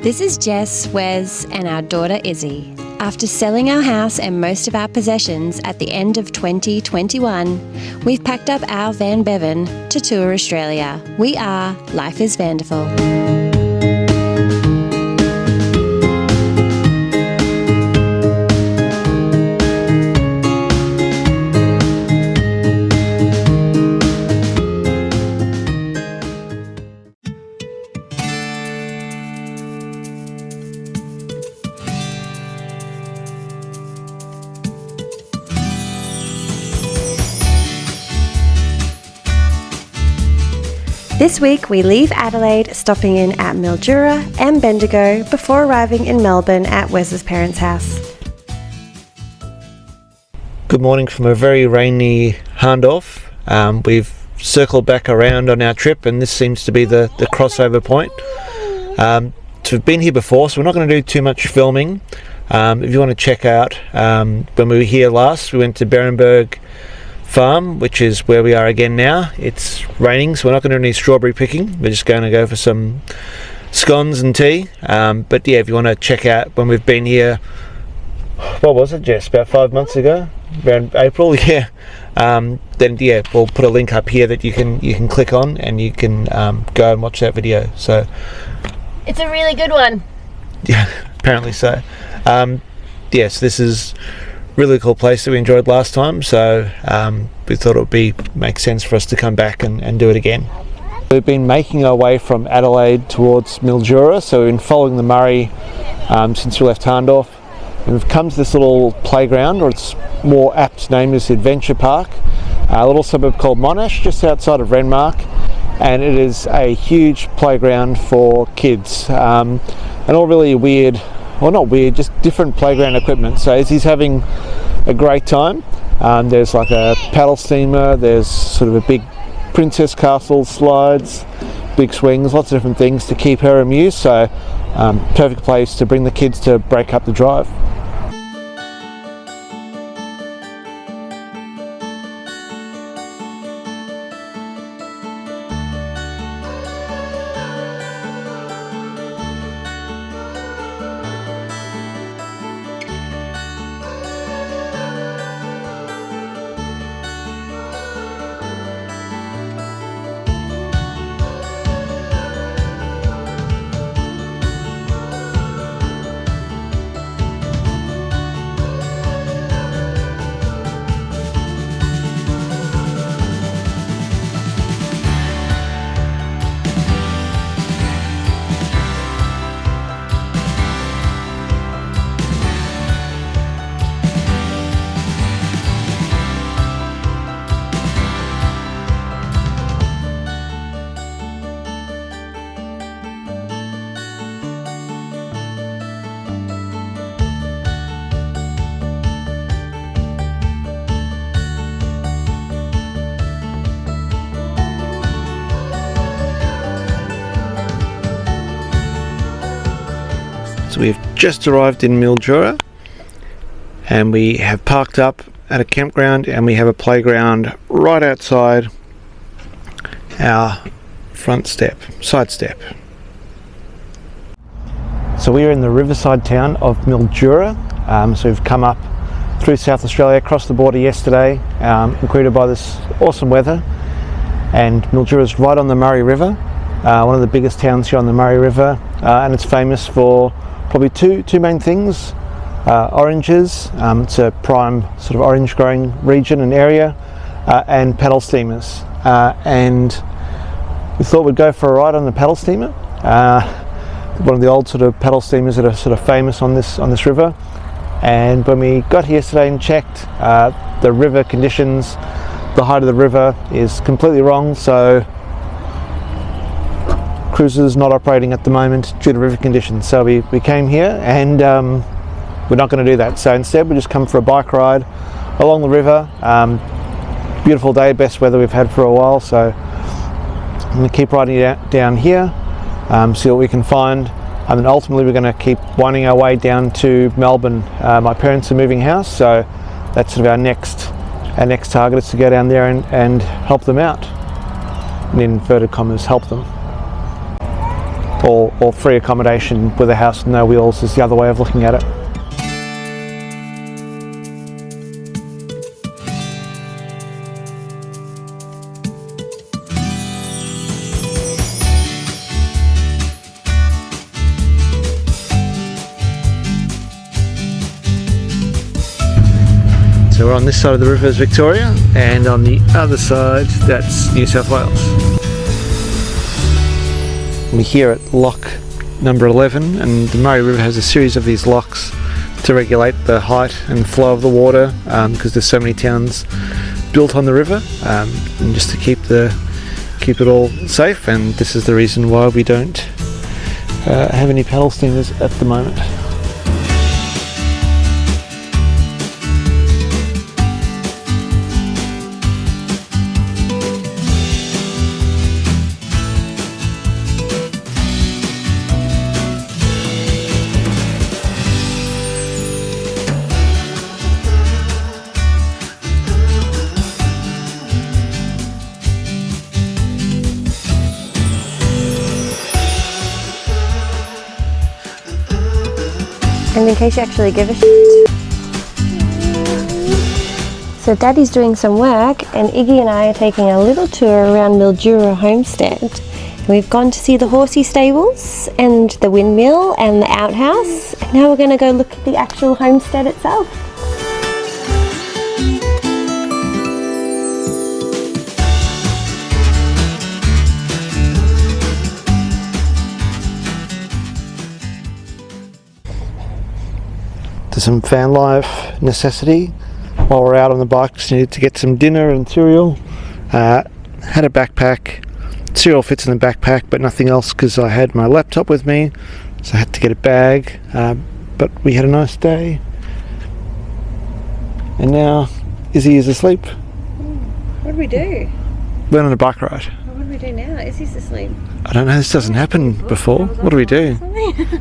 This is Jess, Wes and our daughter Issy. After selling our house and most of our possessions at the end of 2021, we've packed up our van Bevan to tour Australia. We are Life is VANderful. This week we leave Adelaide, stopping in at Mildura and Bendigo before arriving in Melbourne at Wes's parents' house. Good morning from a very rainy Hahndorf. We've circled back around on our trip and this seems to be the crossover point. So we've been here before, so we're not going to do too much filming. If you want to check out when we were here last, we went to Berenberg Farm, which is where we are again now. It's raining, so we're not going to do any strawberry picking. We're just going to go for some scones and tea. But yeah, if you want to check out when we've been here, what was it, Jess? About 5 months ago, around April, yeah. Then yeah, we'll put a link up here that you can click on and you can go and watch that video. So it's a really good one. Yeah, apparently so. Yeah, so this is really cool place that we enjoyed last time, so we thought it would make sense for us to come back and do it again. We've been making our way from Adelaide towards Mildura, so we've been following the Murray since we left Hahndorf. And we've come to this little playground, or it's more apt named as the Adventure Park, a little suburb called Monash, just outside of Renmark, and it is a huge playground for kids, and all really weird, well not weird, just different playground equipment. So as he's having a great time, there's like a paddle steamer, there's sort of a big princess castle, slides, big swings, lots of different things to keep her amused. So perfect place to bring the kids to break up the drive. So we've just arrived in Mildura and we have parked up at a campground and we have a playground right outside our front side step. So we are in the riverside town of Mildura. So we've come up through South Australia, across the border yesterday, greeted by this awesome weather, and Mildura is right on the Murray River, one of the biggest towns here on the Murray River, and it's famous for probably two main things. Oranges, it's a prime sort of orange growing region and area, and paddle steamers. And we thought we'd go for a ride on the paddle steamer, one of the old sort of paddle steamers that are sort of famous on this river. And when we got here yesterday and checked the river conditions, the height of the river is completely wrong, so cruises not operating at the moment due to river conditions. So we came here and we're not going to do that. So instead we just come for a bike ride along the river. Beautiful day, best weather we've had for a while. So I'm going to keep riding down here, see what we can find. And then ultimately we're going to keep winding our way down to Melbourne. My parents are moving house, so that's sort of our next target is to go down there and help them out. In inverted commas, help them. or free accommodation with a house with no wheels is the other way of looking at it. So we're on this side of the river is Victoria, and on the other side that's New South Wales. We're here at lock number 11, and the Murray River has a series of these locks to regulate the height and flow of the water, because there's so many towns built on the river, and just to keep it all safe. And this is the reason why we don't have any paddle steamers at the moment. And in case you actually give a shit. So Daddy's doing some work, and Iggy and I are taking a little tour around Mildura Homestead. We've gone to see the horsey stables and the windmill and the outhouse. And now we're going to go look at the actual homestead itself. To some van life necessity while we're out on the bikes. Needed to get some dinner and cereal. Had a backpack. Cereal fits in the backpack, but nothing else because I had my laptop with me, so I had to get a bag. But we had a nice day, and now Izzy is asleep. What do we do? Went on a bike ride. What do we do now? Izzy's asleep. I don't know. This doesn't happen before. What do we do?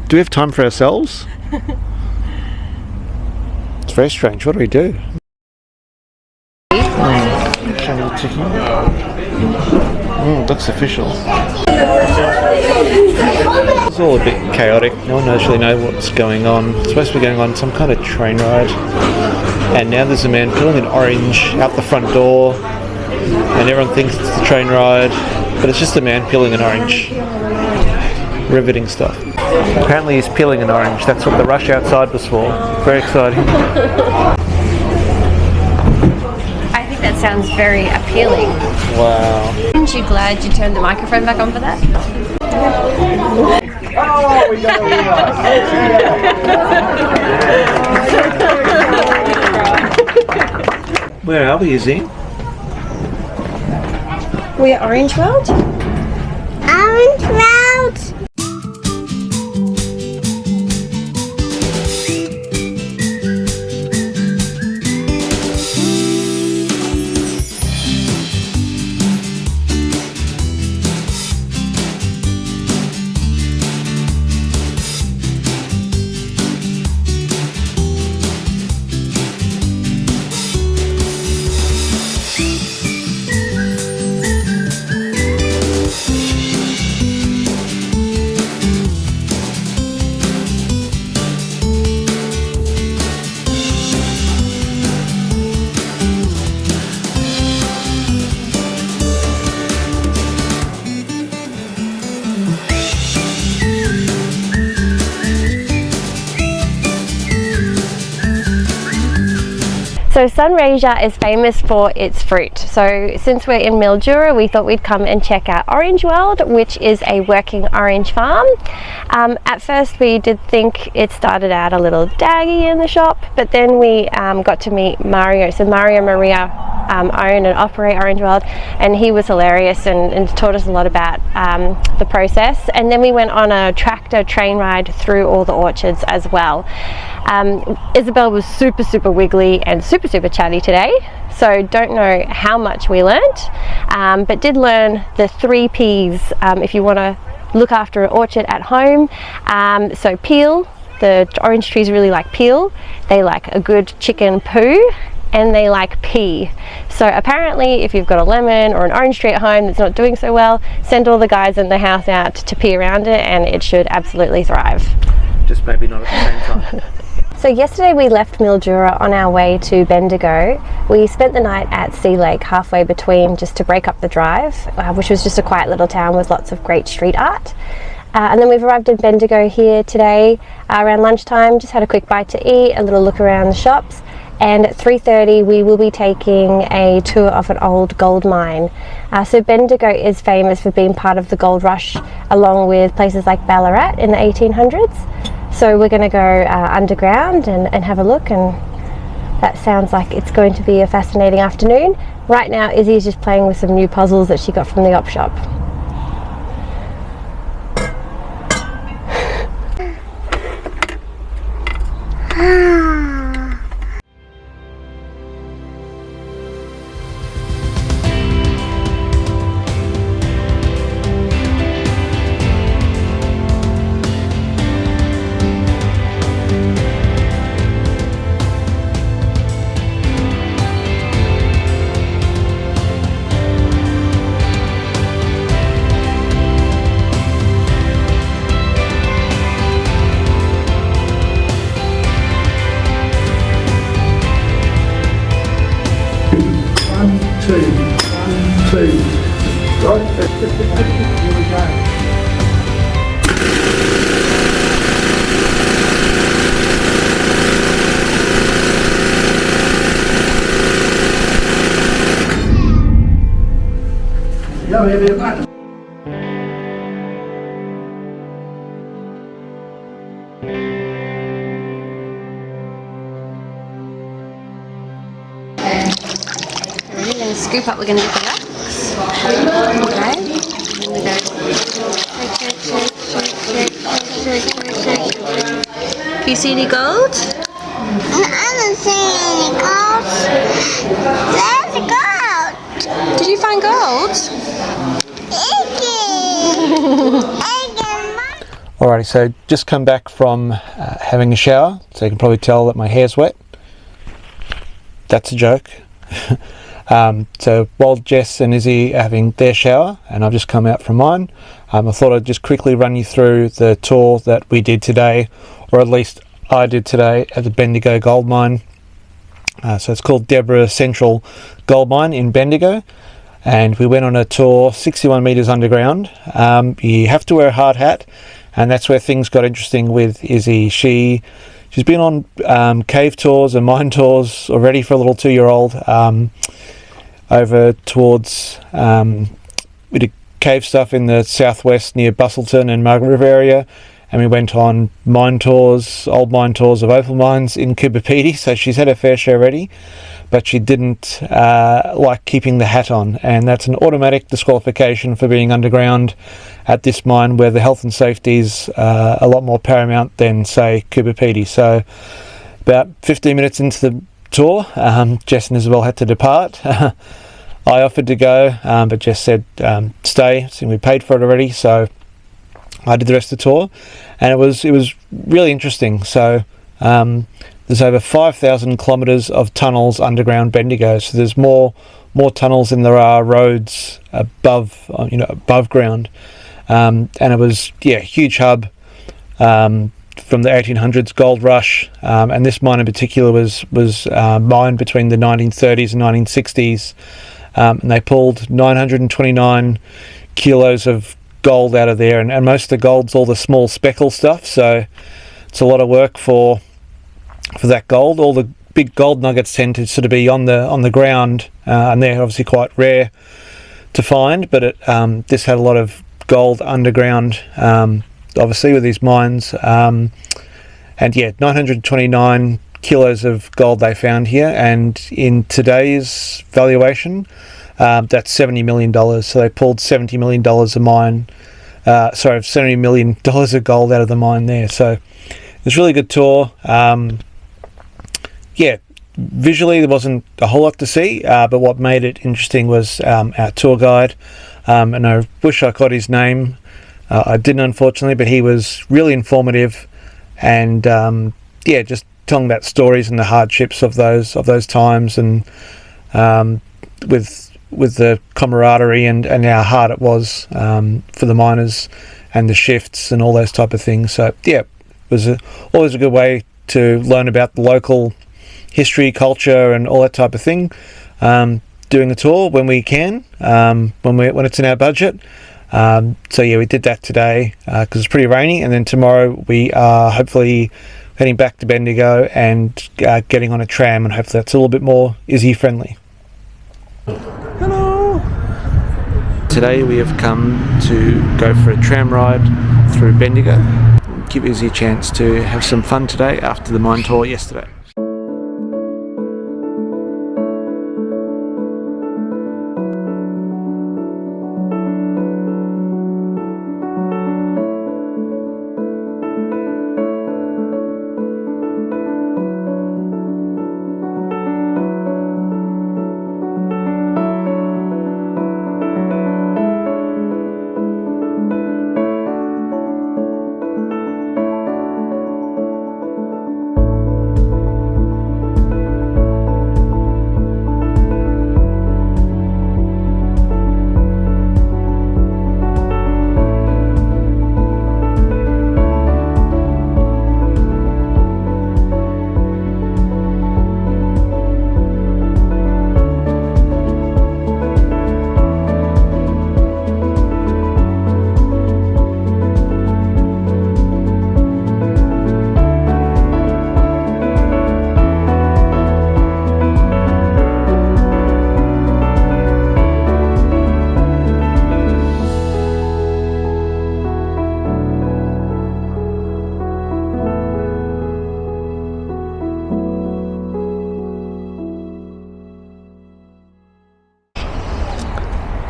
Do we have time for ourselves? It's very strange. What do we do? Looks official. It's all a bit chaotic. No one really knows what's going on. It's supposed to be going on some kind of train ride. And now there's a man peeling an orange out the front door. And everyone thinks it's the train ride. But it's just a man peeling an orange. Riveting stuff. Apparently he's peeling an orange. That's what the rush outside was for. Very exciting. I think that sounds very appealing. Wow. Aren't you glad you turned the microphone back on for that? Oh, we got it. Where are we, Izzy? We're at Orange World? Orange World. So Sunraysia is famous for its fruit. So since we're in Mildura, we thought we'd come and check out Orange World, which is a working orange farm. At first we did think it started out a little daggy in the shop, but then we got to meet Mario. So Mario and Maria own and operate Orange World, and he was hilarious and taught us a lot about the process. And then we went on a tractor train ride through all the orchards as well. Isabel was super wiggly and super chatty today, so don't know how much we learnt, but did learn the 3 P's if you want to look after an orchard at home. So peel, the orange trees really like peel. They like a good chicken poo, and they like pea. So apparently if you've got a lemon or an orange tree at home that's not doing so well, send all the guys in the house out to pea around it and it should absolutely thrive. Just maybe not at the same time. So yesterday we left Mildura on our way to Bendigo. We spent the night at Sea Lake halfway between just to break up the drive, which was just a quiet little town with lots of great street art. And then we've arrived in Bendigo here today around lunchtime, just had a quick bite to eat, a little look around the shops, and at 3:30 we will be taking a tour of an old gold mine. So Bendigo is famous for being part of the gold rush along with places like Ballarat in the 1800s. So we're going to go underground and have a look, and that sounds like it's going to be a fascinating afternoon. Right now Izzy's just playing with some new puzzles that she got from the op shop. We're going to scoop up, we're going to get the rocks. Okay. And we go shake. Can you see any gold? I don't see any gold. There's gold. Did you find gold? Alrighty, so just come back from having a shower, so you can probably tell that my hair's wet. That's a joke. So while Jess and Issy are having their shower, and I've just come out from mine, I thought I'd just quickly run you through the tour that we did today, or at least I did today at the Bendigo Gold Mine. So it's called Deborah Central Gold Mine in Bendigo, and we went on a tour 61 metres underground. You have to wear a hard hat, and that's where things got interesting with Issy. She's been on cave tours and mine tours already for a little 2-year-old. Over towards we did cave stuff in the southwest near Bustleton and Margaret River area, and we went on mine tours, old mine tours of opal mines in Coober, so she's had her fair share already, but she didn't like keeping the hat on, and that's an automatic disqualification for being underground at this mine, where the health and safety is a lot more paramount than, say, Coober. So about 15 minutes into the tour, Jess and Isabel had to depart. I offered to go, but Jess said stay, so we paid for it already, so I did the rest of the tour, and it was really interesting. So there's over 5,000 kilometres of tunnels underground Bendigo, so there's more tunnels than there are roads above ground, and it was a huge hub from the 1800s gold rush, and this mine in particular was mined between the 1930s and 1960s, and they pulled 929 kilos of gold out of there, and most of the gold's all the small speckle stuff, so it's a lot of work for that gold. All the big gold nuggets tend to sort of be on the ground, and they're obviously quite rare to find, but this had a lot of gold underground, obviously with these mines, and 929 kilos of gold they found here, and in today's valuation that's $70 million. So they pulled $70 million $70 million of gold out of the mine there. So it was a really good tour. Visually there wasn't a whole lot to see, but what made it interesting was our tour guide, and I wish I got his name. I didn't, unfortunately, but he was really informative, and just telling about stories and the hardships of those times, and with the camaraderie and how hard it was for the miners and the shifts and all those type of things. So yeah, it was always a good way to learn about the local history, culture, and all that type of thing. Doing the tour when we can, when it's in our budget. So yeah, we did that today because it's pretty rainy, and then tomorrow we are hopefully heading back to Bendigo and getting on a tram, and hopefully that's a little bit more Issy friendly. Hello! Today we have come to go for a tram ride through Bendigo. Give Issy a chance to have some fun today after the mine tour yesterday.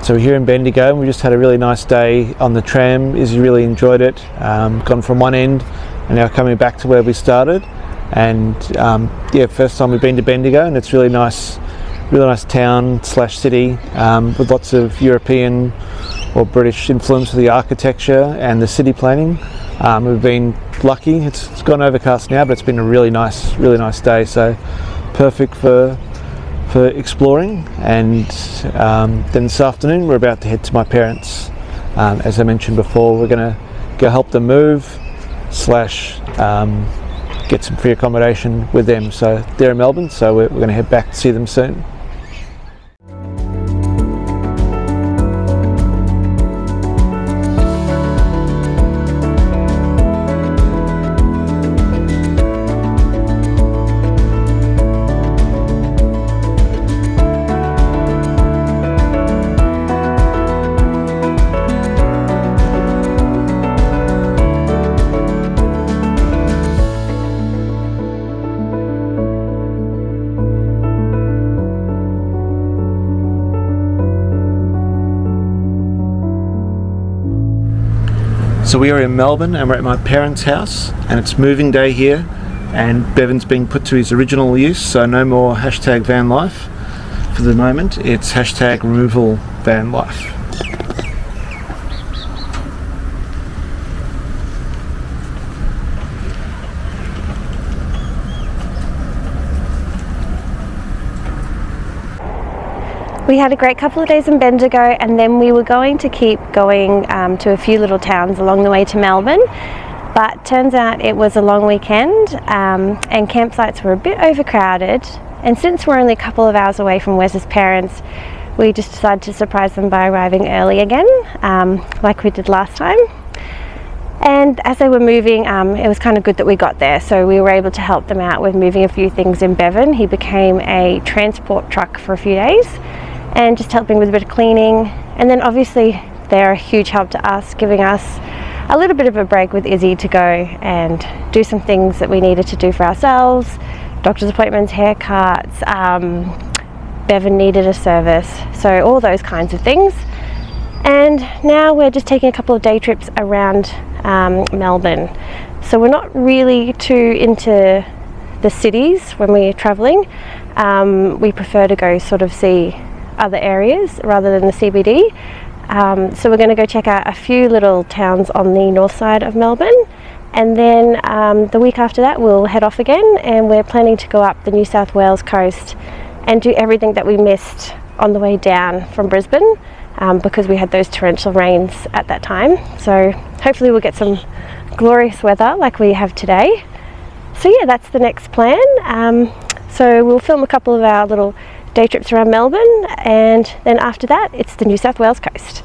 So we're here in Bendigo, and we just had a really nice day on the tram. Issy really enjoyed it. Gone from one end and now coming back to where we started. And yeah, first time we've been to Bendigo, and it's really nice town / city with lots of European or British influence with the architecture and the city planning. We've been lucky. It's gone overcast now, but it's been a really nice day. So perfect for exploring. And then this afternoon we're about to head to my parents. As I mentioned before, we're going to go help them move / get some free accommodation with them. So they're in Melbourne, so we're going to head back to see them soon. So we are in Melbourne, and we're at my parents' house, and it's moving day here, and Bevan's being put to his original use, so no more #VANLIFE for the moment. It's #removal VANLIFE. We had a great couple of days in Bendigo, and then we were going to keep going to a few little towns along the way to Melbourne, but turns out it was a long weekend and campsites were a bit overcrowded, and since we're only a couple of hours away from Wes's parents, we just decided to surprise them by arriving early again, like we did last time. And as they were moving, it was kind of good that we got there, so we were able to help them out with moving a few things in Bevan. He became a transport truck for a few days and just helping with a bit of cleaning. And then obviously they're a huge help to us, giving us a little bit of a break with Issy to go and do some things that we needed to do for ourselves, doctor's appointments, haircuts, Bevan needed a service, so all those kinds of things. And now we're just taking a couple of day trips around Melbourne. So we're not really too into the cities when we're travelling. We prefer to go sort of see other areas rather than the CBD. So we're going to go check out a few little towns on the north side of Melbourne, and then the week after that we'll head off again, and we're planning to go up the New South Wales coast and do everything that we missed on the way down from Brisbane, because we had those torrential rains at that time. So hopefully we'll get some glorious weather like we have today. So yeah, that's the next plan. So we'll film a couple of our little day trips around Melbourne, and then after that it's the New South Wales coast.